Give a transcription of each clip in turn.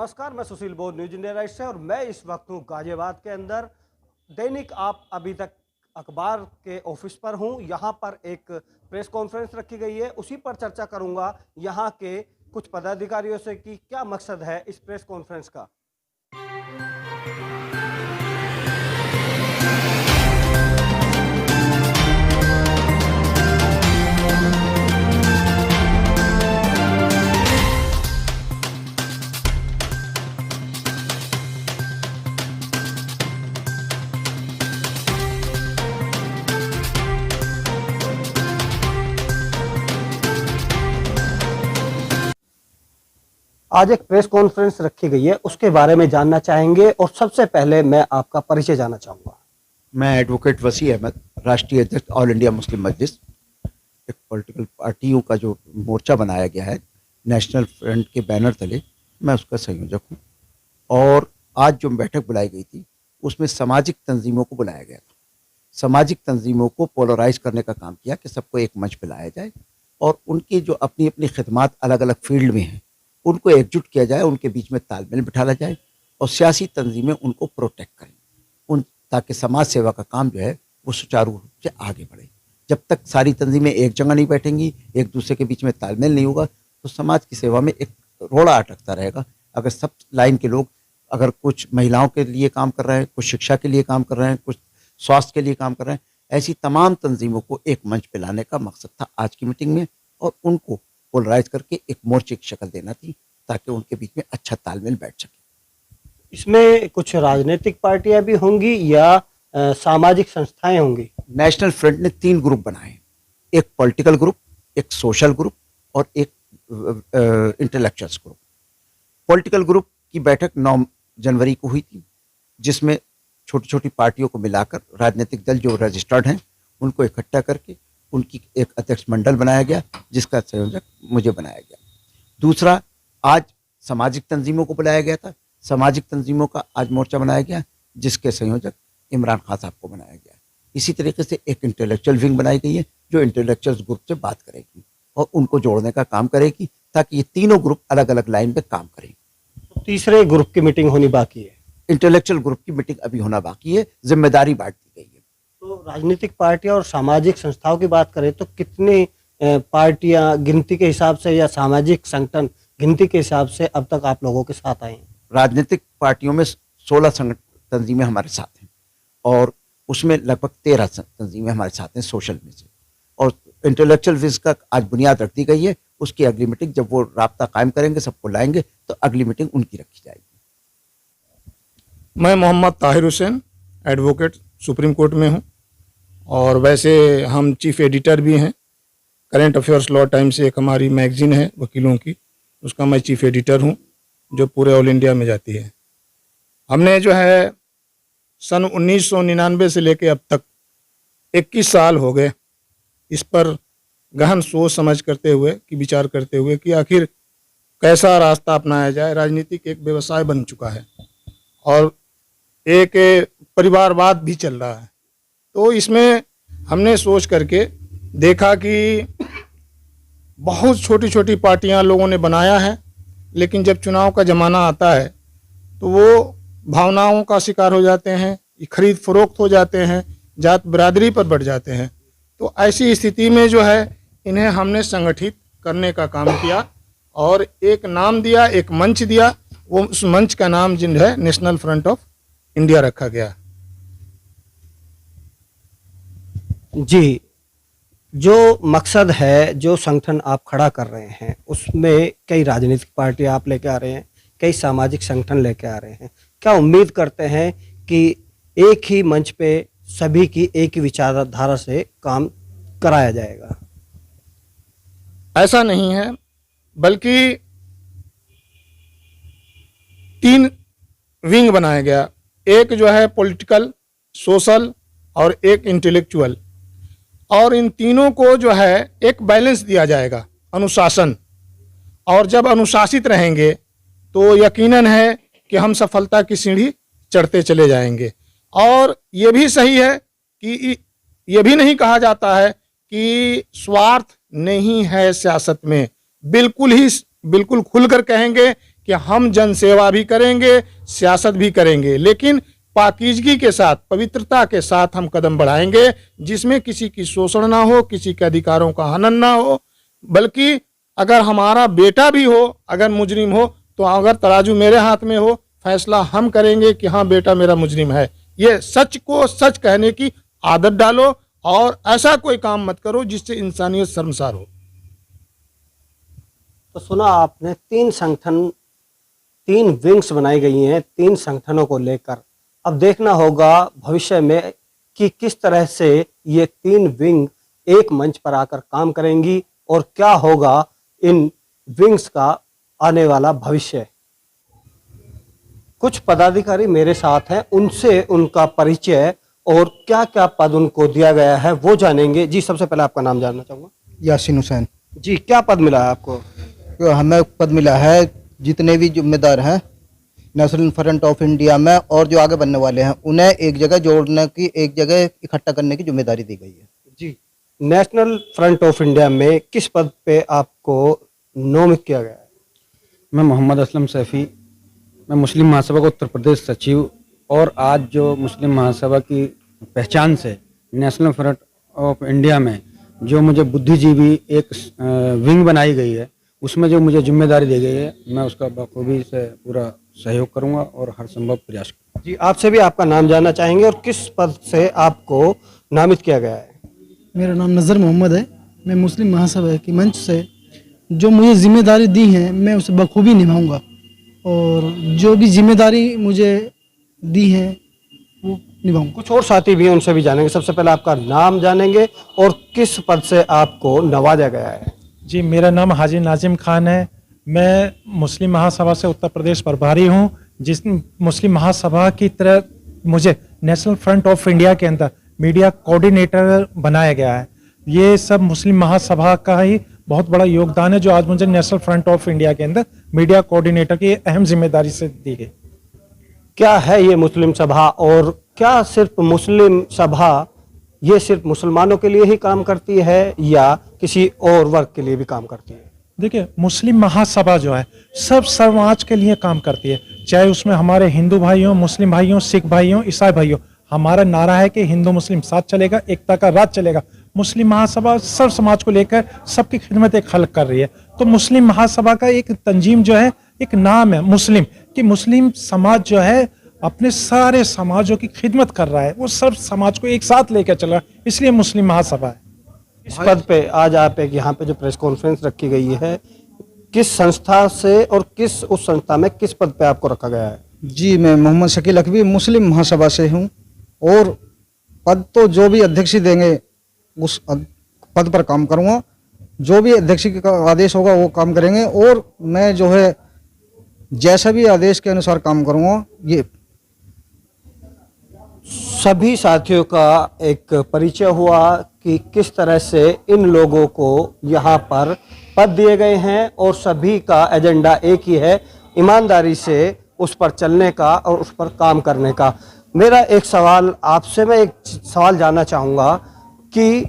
नमस्कार, मैं सुशील बोध न्यूज इंडिया राइट से और मैं इस वक्त हूँ गाजियाबाद के अंदर। दैनिक आप अभी तक अखबार के ऑफिस पर हूँ। यहाँ पर एक प्रेस कॉन्फ्रेंस रखी गई है, उसी पर चर्चा करूँगा यहाँ के कुछ पदाधिकारियों से कि क्या मकसद है इस प्रेस कॉन्फ्रेंस का। आज एक प्रेस कॉन्फ्रेंस रखी गई है, उसके बारे में जानना चाहेंगे और सबसे पहले मैं आपका परिचय जानना चाहूँगा। मैं एडवोकेट वसी अहमद, राष्ट्रीय अध्यक्ष ऑल इंडिया मुस्लिम मजलिस। एक पॉलिटिकल पार्टियों का जो मोर्चा बनाया गया है नेशनल फ्रंट के बैनर तले, मैं उसका संयोजक हूँ। और आज जो बैठक बुलाई गई थी उसमें सामाजिक तंजीमों को बुलाया गया था। सामाजिक तंजीमों को पोलराइज करने का काम किया कि सबको एक मंच पर लाया जाए और उनकी जो अपनी अपनी खिदमात अलग अलग फील्ड में हैं उनको एकजुट किया जाए, उनके बीच में तालमेल बिठाया जाए और सियासी तंजीमें उनको प्रोटेक्ट करें उन, ताकि समाज सेवा का काम जो है वो सुचारू रूप से आगे बढ़े। जब तक सारी तंजीमें एक जगह नहीं बैठेंगी, एक दूसरे के बीच में तालमेल नहीं होगा, तो समाज की सेवा में एक रोड़ा अटकता रहेगा। अगर सब लाइन के लोग, अगर कुछ महिलाओं के लिए काम कर रहे हैं, कुछ शिक्षा के लिए काम कर रहे हैं, कुछ स्वास्थ्य के लिए काम कर रहे हैं, ऐसी तमाम तंजीमों को एक मंच पे लाने का मकसद था आज की मीटिंग में और उनको पोलराइज करके एक मोर्चे की शक्ल देना थी ताकि उनके बीच में अच्छा तालमेल बैठ सके। इसमें कुछ राजनीतिक पार्टियां भी होंगी या सामाजिक संस्थाएं होंगी? नेशनल फ्रंट ने 3 ग्रुप बनाए, एक पॉलिटिकल ग्रुप, एक सोशल ग्रुप और एक इंटेलेक्चुअल्स ग्रुप। पॉलिटिकल ग्रुप की बैठक 9 जनवरी को हुई थी, जिसमें छोटी छोटी पार्टियों को मिलाकर राजनीतिक दल जो रजिस्टर्ड हैं उनको इकट्ठा करके उनकी एक अध्यक्ष मंडल बनाया गया, जिसका संयोजक मुझे बनाया गया। दूसरा, आज सामाजिक तंजीमों को बुलाया गया था। सामाजिक तंजीमों का आज मोर्चा बनाया गया, जिसके संयोजक इमरान खान साहब को बनाया गया। इसी तरीके से एक इंटेलेक्चुअल विंग बनाई गई है जो इंटेलेक्चुअल ग्रुप से बात करेगी और उनको जोड़ने का काम करेगी ताकि ये तीनों ग्रुप अलग अलग लाइन पे काम करें। तीसरे ग्रुप की मीटिंग होनी बाकी है। इंटेलेक्चुअल ग्रुप की मीटिंग अभी होना बाकी है, जिम्मेदारी बांट दी गई है। तो राजनीतिक पार्टियां और सामाजिक संस्थाओं की बात करें तो कितनी पार्टियां गिनती के हिसाब से या सामाजिक संगठन गिनती के हिसाब से अब तक आप लोगों के साथ आए हैं? राजनीतिक पार्टियों में 16 संगठन तंजीमें हमारे साथ हैं और उसमें लगभग 13 तंजीमें हमारे साथ हैं सोशल में से। और इंटेलेक्चुअल विंग का आज बुनियाद रख दी गई है। उसकी अगली मीटिंग जब वो राब्ता कायम करेंगे, सबको लाएंगे, तो अगली मीटिंग उनकी रखी जाएगी। मैं Mohammad Tahir Hussain, advocate, Supreme Court में हूं और वैसे हम चीफ एडिटर भी हैं। करंट अफेयर्स लॉ टाइम्स एक हमारी मैगजीन है वकीलों की, उसका मैं चीफ एडिटर हूं जो पूरे ऑल इंडिया में जाती है। हमने जो है सन 1999 से लेकर अब तक 21 साल हो गए इस पर गहन सोच समझ करते हुए कि विचार करते हुए कि आखिर कैसा रास्ता अपनाया जाए। राजनीतिक एक व्यवसाय बन चुका है और एक परिवारवाद भी चल रहा है। तो इसमें हमने सोच करके देखा कि बहुत छोटी छोटी पार्टियां लोगों ने बनाया है, लेकिन जब चुनाव का ज़माना आता है तो वो भावनाओं का शिकार हो जाते हैं, खरीद फरोख्त हो जाते हैं, जात बिरादरी पर बढ़ जाते हैं। तो ऐसी स्थिति में जो है इन्हें हमने संगठित करने का काम किया और एक नाम दिया, एक मंच दिया। वो उस मंच का नाम जो है नेशनल फ्रंट ऑफ इंडिया रखा गया। जी, जो मकसद है, जो संगठन आप खड़ा कर रहे हैं, उसमें कई राजनीतिक पार्टियां आप लेके आ रहे हैं, कई सामाजिक संगठन लेके आ रहे हैं। क्या उम्मीद करते हैं कि एक ही मंच पे सभी की एक ही विचारधारा से काम कराया जाएगा? ऐसा नहीं है, बल्कि 3 विंग बनाया गया। एक जो है पॉलिटिकल, सोशल और एक इंटेलेक्चुअल, और इन तीनों को जो है एक बैलेंस दिया जाएगा, अनुशासन। और जब अनुशासित रहेंगे तो यकीनन है कि हम सफलता की सीढ़ी चढ़ते चले जाएंगे। और ये भी सही है कि ये भी नहीं कहा जाता है कि स्वार्थ नहीं है सियासत में। बिल्कुल खुलकर कहेंगे कि हम जनसेवा भी करेंगे, सियासत भी करेंगे, लेकिन पाकीजगी के साथ, पवित्रता के साथ हम कदम बढ़ाएंगे, जिसमें किसी की शोषण ना हो, किसी के अधिकारों का हनन ना हो। बल्कि अगर हमारा बेटा भी हो, अगर मुजरिम हो, तो अगर तराजू मेरे हाथ में हो, फैसला हम करेंगे कि हाँ बेटा मेरा मुजरिम है। ये सच को सच कहने की आदत डालो और ऐसा कोई काम मत करो जिससे इंसानियत शर्मसार हो। तो सुना आपने, तीन संगठन, तीन विंग्स बनाई गई हैं तीन संगठनों को लेकर। अब देखना होगा भविष्य में कि किस तरह से ये तीन विंग एक मंच पर आकर काम करेंगी और क्या होगा इन विंग्स का आने वाला भविष्य। कुछ पदाधिकारी मेरे साथ हैं, उनसे उनका परिचय और क्या क्या पद उनको दिया गया है वो जानेंगे। जी, सबसे पहले आपका नाम जानना चाहूँगा। यासीन हुसैन। जी, क्या पद मिला है आपको? तो हमें पद मिला है, जितने भी जिम्मेदार हैं नेशनल फ्रंट ऑफ इंडिया में और जो आगे बनने वाले हैं उन्हें एक जगह जोड़ने की, एक जगह इकट्ठा करने की जिम्मेदारी दी गई है। जी, नेशनल फ्रंट ऑफ इंडिया में किस पद पे आपको नोमित किया गया है? मैं मोहम्मद असलम सैफ़ी, मैं मुस्लिम महासभा का उत्तर प्रदेश सचिव, और आज जो मुस्लिम महासभा की पहचान से नेशनल फ्रंट ऑफ इंडिया में जो मुझे बुद्धिजीवी एक विंग बनाई गई है, उसमें जो मुझे जिम्मेदारी दी गई है, मैं उसका बखूबी से पूरा सहयोग करूंगा और हर संभव प्रयास करूंगा। जी, आपसे भी आपका नाम जानना चाहेंगे और किस पद से आपको नामित किया गया है? मेरा नाम नज़र मोहम्मद है। मैं मुस्लिम महासभा की मंच से जो मुझे जिम्मेदारी दी है मैं उसे बखूबी निभाऊंगा और जो भी जिम्मेदारी मुझे दी है वो निभाऊंगा। कुछ और साथी भी हैं, उनसे भी जानेंगे। सबसे पहले आपका नाम जानेंगे और किस पद से आपको नवाजा गया है। जी, मेरा नाम हाजी नाजिम खान है। मैं मुस्लिम महासभा से उत्तर प्रदेश प्रभारी हूं। जिस मुस्लिम महासभा की तरह मुझे नेशनल फ्रंट ऑफ इंडिया के अंदर मीडिया कोऑर्डिनेटर बनाया गया है। ये सब मुस्लिम महासभा का ही बहुत बड़ा योगदान है जो आज मुझे नेशनल फ्रंट ऑफ इंडिया के अंदर मीडिया कोऑर्डिनेटर की अहम जिम्मेदारी से दी गई। क्या है ये मुस्लिम सभा और क्या सिर्फ मुस्लिम सभा ये सिर्फ मुसलमानों के लिए ही काम करती है या किसी और वर्ग के लिए भी काम करती है? देखिए, मुस्लिम महासभा जो है सब समाज के लिए काम करती है, चाहे उसमें हमारे हिंदू भाइयों, मुस्लिम भाइयों, सिख भाइयों, ईसाई भाइयों। हमारा नारा है कि हिंदू मुस्लिम साथ चलेगा, एकता का राज चलेगा। मुस्लिम महासभा सब समाज को लेकर सबकी खिदमत एक खल्क कर रही है। तो मुस्लिम महासभा का एक तंजीम जो है, एक नाम है मुस्लिम, कि मुस्लिम समाज जो है अपने सारे समाजों की खिदमत कर रहा है, वो सब समाज को एक साथ लेकर चल रहा है, इसलिए मुस्लिम महासभा है। इस पद पे आज आप एक यहाँ पे जो प्रेस कॉन्फ्रेंस रखी गई है, किस संस्था से और किस उस संस्था में किस पद पे आपको रखा गया है? जी, मैं मोहम्मद शकील अकवी मुस्लिम महासभा से हूँ और पद तो जो भी अध्यक्ष देंगे उस पद पर काम करूँगा। जो भी अध्यक्ष का आदेश होगा वो काम करेंगे और मैं जो है जैसा भी आदेश के अनुसार काम करूँगा। ये सभी साथियों का एक परिचय हुआ कि किस तरह से इन लोगों को यहाँ पर पद दिए गए हैं और सभी का एजेंडा एक ही है, ईमानदारी से उस पर चलने का और उस पर काम करने का। मेरा एक सवाल आपसे, मैं एक सवाल जानना चाहूँगा कि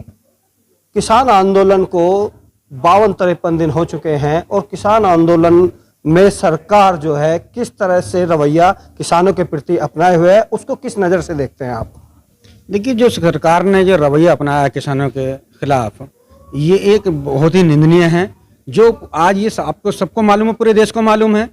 किसान आंदोलन को 52-53 दिन हो चुके हैं और किसान आंदोलन में सरकार जो है किस तरह से रवैया किसानों के प्रति अपनाए हुए है, उसको किस नज़र से देखते हैं आप? देखिए, जो सरकार ने जो रवैया अपनाया किसानों के खिलाफ, ये एक बहुत ही निंदनीय है। जो आज ये आपको सबको मालूम है, पूरे देश को मालूम है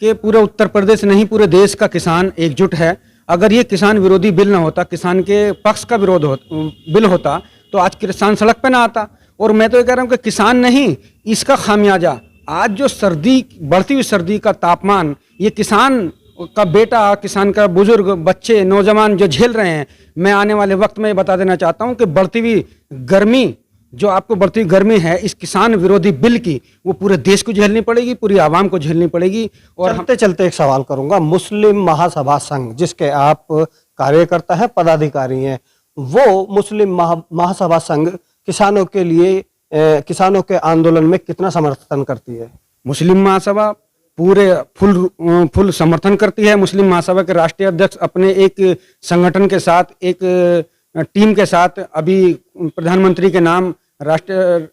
कि पूरे उत्तर प्रदेश नहीं पूरे देश का किसान एकजुट है। अगर ये किसान विरोधी बिल ना होता, किसान के पक्ष का बिल होता, तो आज किसान सड़क पे ना आता। और मैं तो ये कह रहा हूँ कि किसान नहीं, इसका खामियाजा आज जो सर्दी, बढ़ती हुई सर्दी का तापमान, ये किसान का बेटा, किसान का बुजुर्ग, बच्चे, नौजवान जो झेल रहे हैं। मैं आने वाले वक्त में ये बता देना चाहता हूँ कि बढ़ती हुई गर्मी, जो आपको बढ़ती हुई गर्मी है इस किसान विरोधी बिल की, वो पूरे देश को झेलनी पड़ेगी, पूरी आवाम को झेलनी पड़ेगी। और चलते चलते एक सवाल करूंगा, मुस्लिम महासभा संघ जिसके आप कार्यकर्ता हैं, पदाधिकारी हैं, वो मुस्लिम महासभा संघ किसानों के लिए, किसानों के आंदोलन में कितना समर्थन करती है? मुस्लिम महासभा पूरे फुल समर्थन करती है। मुस्लिम महासभा के राष्ट्रीय अध्यक्ष अपने एक संगठन के साथ, एक टीम के साथ अभी प्रधानमंत्री के नाम राष्ट्रीय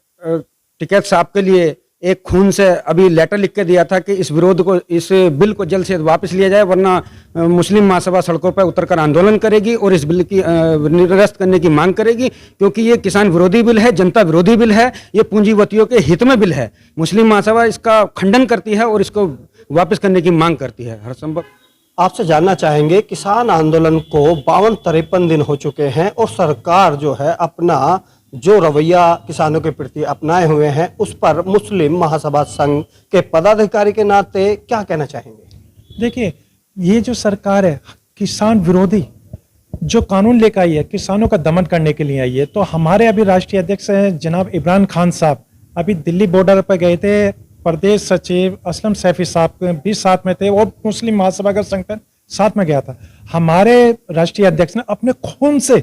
टिकैत साहब के लिए एक खून से अभी लेटर लिख के दिया था कि इस विरोध को, इस बिल को जल्द से जल्द वापस लिया जाए, वरना मुस्लिम महासभा सड़कों पर उतरकर आंदोलन करेगी और इस बिल की निरस्त करने की मांग करेगी, क्योंकि ये किसान विरोधी बिल है, जनता विरोधी बिल है, ये पूंजीपतियों के हित में बिल है। मुस्लिम महासभा इसका खंडन करती है और इसको वापस करने की मांग करती है हर संभव। आपसे जानना चाहेंगे, किसान आंदोलन को 52-53 दिन हो चुके हैं और सरकार जो है अपना जो रवैया किसानों के प्रति अपनाए हुए हैं उस पर मुस्लिम महासभा संघ के पदाधिकारी के नाते क्या कहना चाहेंगे? देखिए, ये जो सरकार है किसान विरोधी जो कानून लेकर आई है, किसानों का दमन करने के लिए आई है। तो हमारे अभी राष्ट्रीय अध्यक्ष हैं जनाब इमरान खान साहब, अभी दिल्ली बॉर्डर पर गए थे, प्रदेश सचिव असलम सैफी साहब भी साथ में थे और मुस्लिम महासभा का संगठन साथ में गया था। हमारे राष्ट्रीय अध्यक्ष ने अपने खून से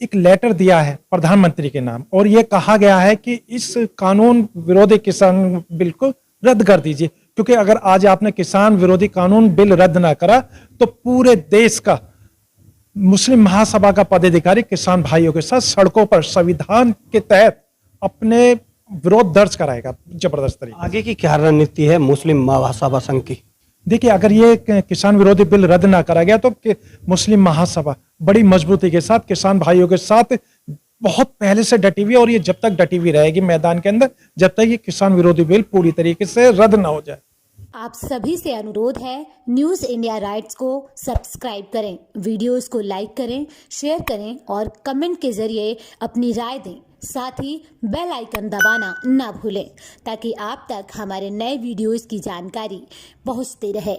एक लेटर दिया है प्रधानमंत्री के नाम और ये कहा गया है कि इस कानून विरोधी किसान बिल को रद्द कर दीजिए, क्योंकि अगर आज आपने किसान विरोधी कानून बिल रद्द ना करा तो पूरे देश का मुस्लिम महासभा का पदाधिकारी किसान भाइयों के साथ सड़कों पर संविधान के तहत अपने विरोध दर्ज कराएगा जबरदस्त तरीके। आगे की क्या रणनीति है मुस्लिम महासभा संघ की? देखिए, अगर ये किसान विरोधी बिल रद्द ना करा गया तो मुस्लिम महासभा बड़ी मजबूती के साथ किसान भाइयों के साथ बहुत पहले से डटी हुई है और ये जब तक डटी हुई रहेगी मैदान के अंदर, जब तक ये किसान विरोधी बिल पूरी तरीके से रद्द ना हो जाए। आप सभी से अनुरोध है, न्यूज़ इंडिया राइट्स को सब्सक्राइब करें, वीडियोस को लाइक करें, शेयर करें और कमेंट के जरिए अपनी राय दें। साथ ही बेल आइकन दबाना ना भूलें ताकि आप तक हमारे नए वीडियोस की जानकारी पहुंचती रहे।